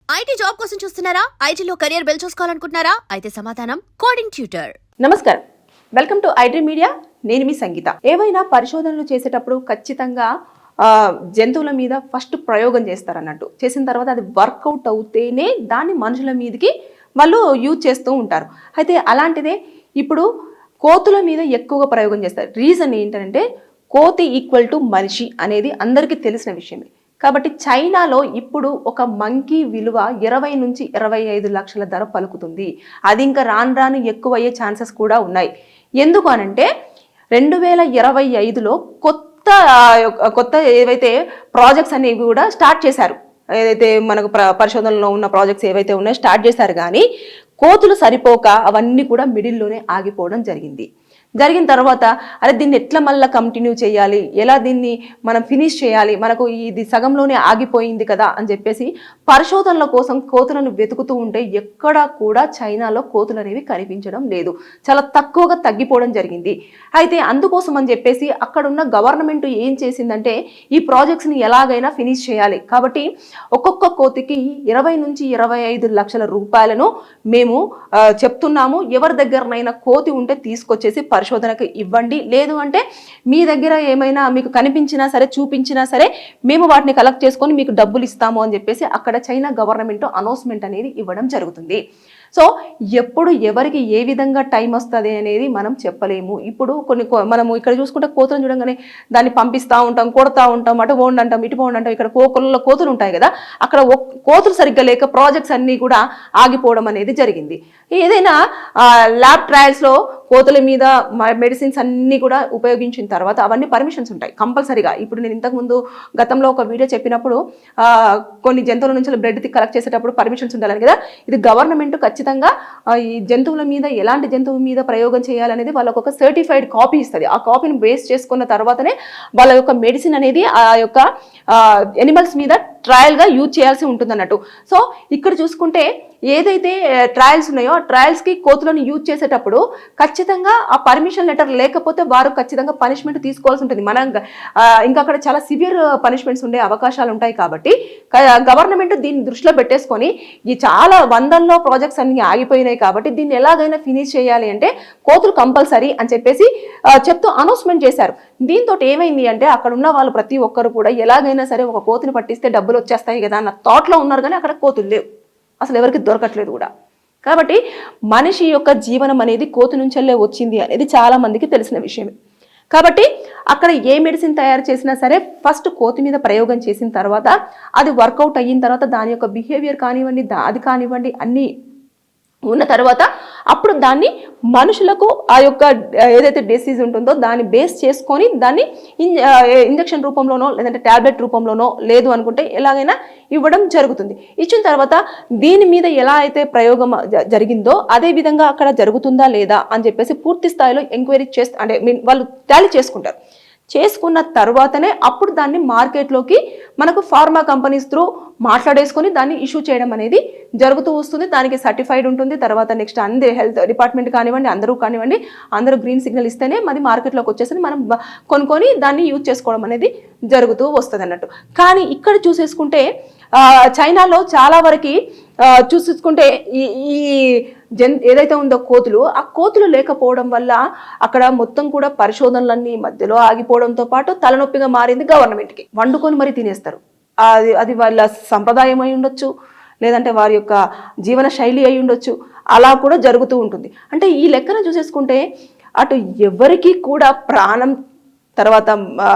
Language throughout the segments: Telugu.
ఐటీ జాబ్ కోసం చూస్తున్నారా? ఐటీలో కెరియర్ బిల్డ్ చూసుకోవాలనుకుంటున్నారా? అయితే సమాధానం కోడింగ్ ట్యూటర్. నమస్కారం, వెల్కమ్ టు ఐటీ మీడియా. నేను మీ సంగీత. ఏవైనా పరిశోధనలు చేసేటప్పుడు ఖచ్చితంగా జంతువుల మీద ఫస్ట్ ప్రయోగం చేస్తారన్నట్టు. చేసిన తర్వాత అది వర్కౌట్ అవుతేనే దాన్ని మనుషుల మీదకి వాళ్ళు యూజ్ చేస్తూ ఉంటారు. అయితే అలాంటిదే ఇప్పుడు కోతుల మీద ఎక్కువగా ప్రయోగం చేస్తారు. రీజన్ ఏంటంటే కోతి ఈక్వల్ టు మనిషి అనేది అందరికీ తెలిసిన విషయమే. కాబట్టి చైనాలో ఇప్పుడు ఒక మంకీ విలువ 20 నుంచి 25 లక్షల ధర పలుకుతుంది. అది ఇంకా రాను రాను ఎక్కువ అయ్యే ఛాన్సెస్ కూడా ఉన్నాయి. ఎందుకు అనంటే 2025లో కొత్త ఏవైతే ప్రాజెక్ట్స్ అనేవి కూడా స్టార్ట్ చేశారు. ఏదైతే మనకు పరిశోధనలో ఉన్న ప్రాజెక్ట్స్ ఏవైతే ఉన్నాయో స్టార్ట్ చేశారు. కానీ కోతులు సరిపోక అవన్నీ కూడా మిడిల్లోనే ఆగిపోవడం జరిగిన తర్వాత అరే దీన్ని ఎట్లా మళ్ళీ కంటిన్యూ చేయాలి, ఎలా దీన్ని మనం ఫినిష్ చేయాలి, మనకు ఇది సగంలోనే ఆగిపోయింది కదా అని చెప్పేసి పరిశోధనల కోసం కోతులను వెతుకుతూ ఉంటే ఎక్కడా కూడా చైనాలో కోతులు అనేవి కనిపించడం లేదు. చాలా తక్కువగా తగ్గిపోవడం జరిగింది. అయితే అందుకోసం అని చెప్పేసి అక్కడున్న గవర్నమెంట్ ఏం చేసిందంటే ఈ ప్రాజెక్ట్స్ని ఎలాగైనా ఫినిష్ చేయాలి. కాబట్టి ఒక్కొక్క కోతికి 20 నుంచి 25 లక్షల రూపాయలను మేము చెప్తున్నాము. ఎవరి దగ్గరనైనా కోతి ఉంటే తీసుకొచ్చేసి పరిశోధనకు ఇవ్వండి, లేదు అంటే మీ దగ్గర ఏమైనా మీకు కనిపించినా సరే చూపించినా సరే మేము వాటిని కలెక్ట్ చేసుకొని మీకు డబ్బులు ఇస్తాము అని చెప్పేసి అక్కడ చైనా గవర్నమెంట్ అనౌన్స్మెంట్ అనేది ఇవ్వడం జరుగుతుంది. సో ఎప్పుడు ఎవరికి ఏ విధంగా టైం వస్తుంది అనేది మనం చెప్పలేము. ఇప్పుడు మనము ఇక్కడ చూసుకుంటే కోతులను చూడంగానే దాన్ని పంపిస్తూ ఉంటాం, కొడతా ఉంటాం, అటు పోండి అంటాం, ఇటు పోండి అంటాం. ఇక్కడ కోతులు ఉంటాయి కదా, అక్కడ కోతులు సరిగ్గా లేక ప్రాజెక్ట్స్ అన్నీ కూడా ఆగిపోవడం అనేది జరిగింది. ఏదైనా ల్యాబ్ ట్రయల్స్లో కోతుల మీద మెడిసిన్స్ అన్నీ కూడా ఉపయోగించిన తర్వాత అవన్నీ పర్మిషన్స్ ఉంటాయి కంపల్సరీగా. ఇప్పుడు నేను ఇంతకుముందు గతంలో ఒక వీడియో చెప్పినప్పుడు కొన్ని జంతువుల నుంచి బ్లడ్ కలెక్ట్ చేసేటప్పుడు పర్మిషన్స్ ఉండాలని కదా. ఇది గవర్నమెంట్ ఖచ్చితంగా ఈ జంతువుల మీద ఎలాంటి జంతువు మీద ప్రయోగం చేయాలనేది వాళ్ళకు ఒక సర్టిఫైడ్ కాపీ ఇస్తుంది. ఆ కాపీని బేస్ చేసుకున్న తర్వాతనే వాళ్ళ యొక్క మెడిసిన్ అనేది ఆ యొక్క ఎనిమల్స్ మీద ట్రయల్గా యూజ్ చేయాల్సి ఉంటుంది అన్నట్టు. సో ఇక్కడ చూసుకుంటే ఏదైతే ట్రయల్స్ ఉన్నాయో ఆ ట్రయల్స్కి కోతులను యూజ్ చేసేటప్పుడు ఖచ్చితంగా ఆ పర్మిషన్ లెటర్ లేకపోతే వారు ఖచ్చితంగా పనిష్మెంట్ తీసుకోవాల్సి ఉంటుంది. ఇంకా అక్కడ చాలా సివియర్ పనిష్మెంట్స్ ఉండే అవకాశాలు ఉంటాయి. కాబట్టి గవర్నమెంట్ దీన్ని దృష్టిలో పెట్టేసుకొని ఈ చాలా వందల్లో ప్రాజెక్ట్స్ అన్ని ఆగిపోయినాయి కాబట్టి దీన్ని ఎలాగైనా ఫినిష్ చేయాలి అంటే కోతులు కంపల్సరీ అని చెప్పేసి చెప్తూ అనౌన్స్మెంట్ చేశారు. దీంతో ఏమైంది అంటే అక్కడ ఉన్న వాళ్ళు ప్రతి ఒక్కరు కూడా ఎలాగైనా సరే ఒక కోతిని పట్టిస్తే డబ్బులు వచ్చేస్తాయి కదా అన్న థాట్లో ఉన్నారు. కానీ అక్కడ కోతులు లేవు, అసలు ఎవరికి దొరకట్లేదు కూడా. కాబట్టి మనిషి యొక్క జీవనం అనేది కోతి నుంచెల్లే వచ్చింది అనేది చాలా మందికి తెలిసిన విషయమే. కాబట్టి అక్కడ ఏ మెడిసిన్ తయారు చేసినా సరే ఫస్ట్ కోతి మీద ప్రయోగం చేసిన తర్వాత అది వర్కౌట్ అయిన తర్వాత దాని యొక్క బిహేవియర్ కానివ్వండి, అది కానివ్వండి అన్నీ ఉన్న తర్వాత అప్పుడు దాన్ని మనుషులకు ఆ యొక్క ఏదైతే డిసీజ్ ఉంటుందో దాన్ని బేస్ చేసుకొని దాన్ని ఇంజెక్షన్ రూపంలోనో లేదంటే ట్యాబ్లెట్ రూపంలోనో లేదు అనుకుంటే ఎలాగైనా ఇవ్వడం జరుగుతుంది. ఇచ్చిన తర్వాత దీని మీద ఎలా అయితే ప్రయోగం జరిగిందో అదే విధంగా అక్కడ జరుగుతుందా లేదా అని చెప్పేసి పూర్తి స్థాయిలో ఎంక్వైరీ అంటే వాళ్ళు టాలీ చేసుకున్న తర్వాతనే అప్పుడు దాన్ని మార్కెట్లోకి మనకు ఫార్మా కంపెనీస్ త్రూ మాట్లాడేసుకొని దాన్ని ఇష్యూ చేయడం అనేది జరుగుతూ వస్తుంది. దానికి సర్టిఫైడ్ ఉంటుంది. తర్వాత నెక్స్ట్ అందరి హెల్త్ డిపార్ట్మెంట్ కానివ్వండి, అందరూ గ్రీన్ సిగ్నల్ ఇస్తేనే మరి మార్కెట్లోకి వచ్చేసి మనం కొనుక్కొని దాన్ని యూజ్ చేసుకోవడం అనేది జరుగుతూ వస్తుంది అన్నట్టు. కానీ ఇక్కడ చూసేసుకుంటే చైనాలో చాలా వరకు చూసేసుకుంటే ఈ ఏదైతే ఉందో ఆ కోతులు లేకపోవడం వల్ల అక్కడ మొత్తం కూడా పరిశోధనలన్నీ మధ్యలో ఆగిపోవడంతో పాటు తలనొప్పిగా మారింది గవర్నమెంట్కి. వండుకొని మరీ తినేస్తారు. అది వాళ్ళ సంప్రదాయం అయి ఉండొచ్చు, లేదంటే వారి యొక్క జీవన శైలి అయి ఉండొచ్చు. అలా కూడా జరుగుతూ ఉంటుంది. అంటే ఈ లెక్కన చూసేసుకుంటే అటు ఎవరికి కూడా ప్రాణం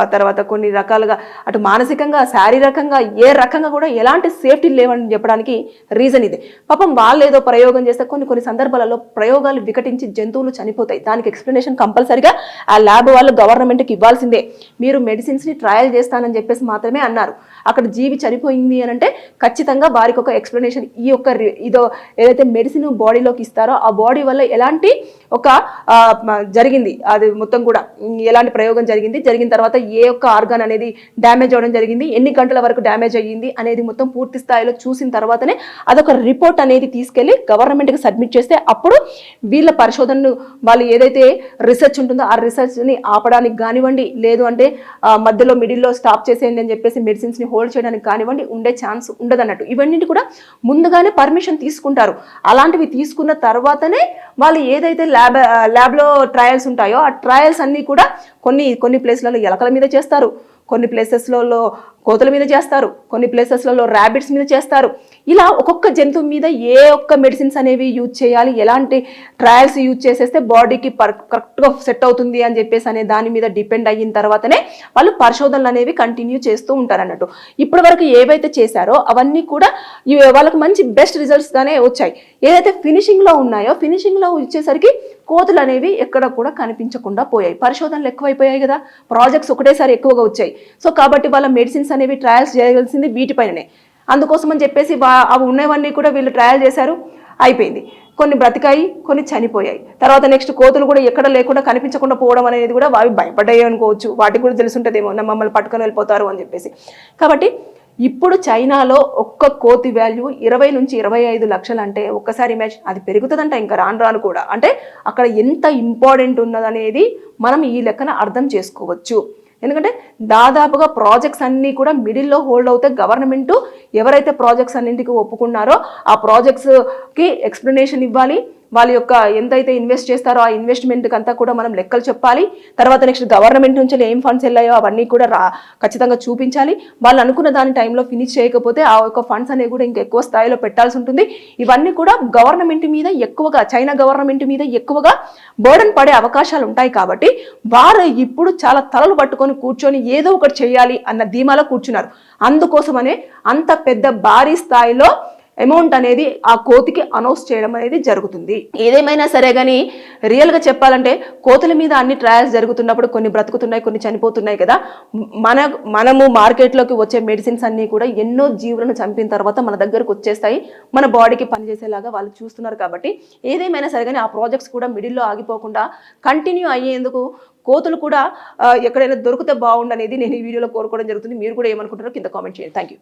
తర్వాత కొన్ని రకాలుగా అటు మానసికంగా, శారీరకంగా ఏ రకంగా కూడా ఎలాంటి సేఫ్టీ లేవని చెప్పడానికి రీజన్ ఇదే. పాపం వాళ్ళు ఏదో ప్రయోగం చేస్తే కొన్ని సందర్భాలలో ప్రయోగాలు వికటించి జంతువులు చనిపోతాయి. దానికి ఎక్స్ప్లెనేషన్ కంపల్సరీగా ఆ ల్యాబ్ వాళ్ళు గవర్నమెంట్కి ఇవ్వాల్సిందే. మీరు మెడిసిన్స్ని ట్రయల్ చేస్తానని చెప్పేసి మాత్రమే అన్నారు. అక్కడ జీవి చనిపోయింది అని అంటే ఖచ్చితంగా వారికి ఒక ఎక్స్ప్లెనేషన్ ఇదో ఏదైతే మెడిసిన్ బాడీలోకి ఇస్తారో ఆ బాడీ వల్ల ఎలాంటి జరిగింది, అది మొత్తం కూడా ఎలాంటి ప్రయోగం జరిగిన తర్వాత ఏ ఒక్క ఆర్గాన్ అనేది డ్యామేజ్ అవ్వడం జరిగింది, ఎన్ని గంటల వరకు డ్యామేజ్ అయ్యింది అనేది మొత్తం పూర్తి స్థాయిలో చూసిన తర్వాతనే అదొక రిపోర్ట్ అనేది తీసుకెళ్లి గవర్నమెంట్కి సబ్మిట్ చేస్తే అప్పుడు వీళ్ళ పరిశోధనను వాళ్ళు ఏదైతే రీసెర్చ్ ఉంటుందో ఆ రీసెర్చ్ని ఆపడానికి కానివ్వండి, లేదు అంటే మధ్యలో మిడిల్లో స్టాప్ చేసేయండి అని చెప్పేసి మెడిసిన్స్ని హోల్డ్ చేయడానికి కానివ్వండి ఉండే ఛాన్స్ ఉండదన్నట్టు. ఇవన్నీ కూడా ముందుగానే పర్మిషన్ తీసుకుంటారు. అలాంటివి తీసుకున్న తర్వాతనే వాళ్ళు ఏదైతే ల్యాబ్లో ట్రయల్స్ ఉంటాయో ఆ ట్రయల్స్ అన్నీ కూడా కొన్ని ప్లేస్లలో ఎలకల మీద చేస్తారు, కొన్ని ప్లేసెస్లలో కోతుల మీద చేస్తారు, కొన్ని ప్లేసెస్లలో ర్యాబిట్స్ మీద చేస్తారు. ఇలా ఒక్కొక్క జంతువు మీద ఏ ఒక్క మెడిసిన్స్ అనేవి యూజ్ చేయాలి, ఎలాంటి ట్రయల్స్ యూజ్ చేసేస్తే బాడీకి కరెక్ట్గా సెట్ అవుతుంది అని చెప్పేసి అనే దాని మీద డిపెండ్ అయిన తర్వాతనే వాళ్ళు పరిశోధనలు అనేవి కంటిన్యూ చేస్తూ ఉంటారు అన్నట్టు. ఇప్పటి వరకు ఏవైతే చేశారో అవన్నీ కూడా వాళ్ళకి మంచి బెస్ట్ రిజల్ట్స్గానే వచ్చాయి. ఏదైతే ఫినిషింగ్లో ఉన్నాయో ఫినిషింగ్లో వచ్చేసరికి కోతులు అనేవి ఎక్కడ కూడా కనిపించకుండా పోయాయి. పరిశోధనలు ఎక్కువైపోయాయి కదా, ప్రాజెక్ట్స్ ఒకటేసారి ఎక్కువగా వచ్చాయి. సో కాబట్టి వాళ్ళ మెడిసిన్స్ అనేవి ట్రయల్స్ చేయవలసింది వీటిపైననే. అందుకోసం అని చెప్పేసి అవి ఉన్నవన్నీ కూడా వీళ్ళు ట్రయల్ చేశారు, అయిపోయింది. కొన్ని బ్రతికాయి, కొన్ని చనిపోయాయి. తర్వాత నెక్స్ట్ కోతులు కూడా ఎక్కడ లేకుండా కనిపించకుండా పోవడం అనేది కూడా అవి భయపడ్డాయి అనుకోవచ్చు. వాటికి కూడా తెలుసుంటుందేమో మమ్మల్ని పట్టుకొని వెళ్ళిపోతారు అని చెప్పేసి. కాబట్టి ఇప్పుడు చైనాలో ఒక్క కోతి వాల్యూ 20 నుంచి 25 లక్షలు అంటే ఒక్కసారి ఇమేజిన్, అది పెరుగుతుందంట ఇంకా రాను కూడా. అంటే అక్కడ ఎంత ఇంపార్టెంట్ ఉన్నదనేది మనం ఈ లెక్కన అర్థం చేసుకోవచ్చు. ఎందుకంటే దాదాపుగా ప్రాజెక్ట్స్ అన్నీ కూడా మిడిల్లో హోల్డ్ అవుతే గవర్నమెంట్ ఎవరైతే ప్రాజెక్ట్స్ అన్నింటికి ఒప్పుకున్నారో ఆ ప్రాజెక్ట్స్కి ఎక్స్ప్లెనేషన్ ఇవ్వాలి. వాళ్ళ యొక్క ఎంతైతే ఇన్వెస్ట్ చేస్తారో ఆ ఇన్వెస్ట్మెంట్కి అంతా కూడా మనం లెక్కలు చెప్పాలి. తర్వాత నెక్స్ట్ గవర్నమెంట్ నుంచి ఏం ఫండ్స్ వెళ్ళాయో అవన్నీ కూడా ఖచ్చితంగా చూపించాలి. వాళ్ళు అనుకున్న దాని టైంలో ఫినిష్ చేయకపోతే ఆ యొక్క ఫండ్స్ అనేవి కూడా ఇంకా ఎక్కువ స్థాయిలో పెట్టాల్సి ఉంటుంది. ఇవన్నీ కూడా గవర్నమెంట్ మీద ఎక్కువగా, చైనా గవర్నమెంట్ మీద ఎక్కువగా బర్డన్ పడే అవకాశాలు ఉంటాయి. కాబట్టి వారు ఇప్పుడు చాలా తలలు పట్టుకొని కూర్చొని ఏదో ఒకటి చేయాలి అన్న ధీమాలో కూర్చున్నారు. అందుకోసమనే అంత పెద్ద భారీ స్థాయిలో అమౌంట్ అనేది ఆ కోతికి అనౌన్స్ చేయడం అనేది జరుగుతుంది. ఏదేమైనా సరే కానీ రియల్గా చెప్పాలంటే కోతుల మీద అన్ని ట్రయల్స్ జరుగుతున్నప్పుడు కొన్ని బ్రతుకుతున్నాయి, కొన్ని చనిపోతున్నాయి కదా. మనము మార్కెట్లోకి వచ్చే మెడిసిన్స్ అన్నీ కూడా ఎన్నో జీవులను చంపిన తర్వాత మన దగ్గరకు వచ్చేస్తాయి, మన బాడీకి పనిచేసేలాగా వాళ్ళు చూస్తున్నారు. కాబట్టి ఏదేమైనా సరే కానీ ఆ ప్రాజెక్ట్స్ కూడా మిడిల్లో ఆగిపోకుండా కంటిన్యూ అయ్యేందుకు కోతులు కూడా ఎక్కడైనా దొరికితే బాగుండనేది నేను ఈ వీడియోలో కోరుకోవడం జరుగుతుంది. మీరు కూడా ఏమనుకుంటారో కింద కామెంట్ చేయండి. Thank you.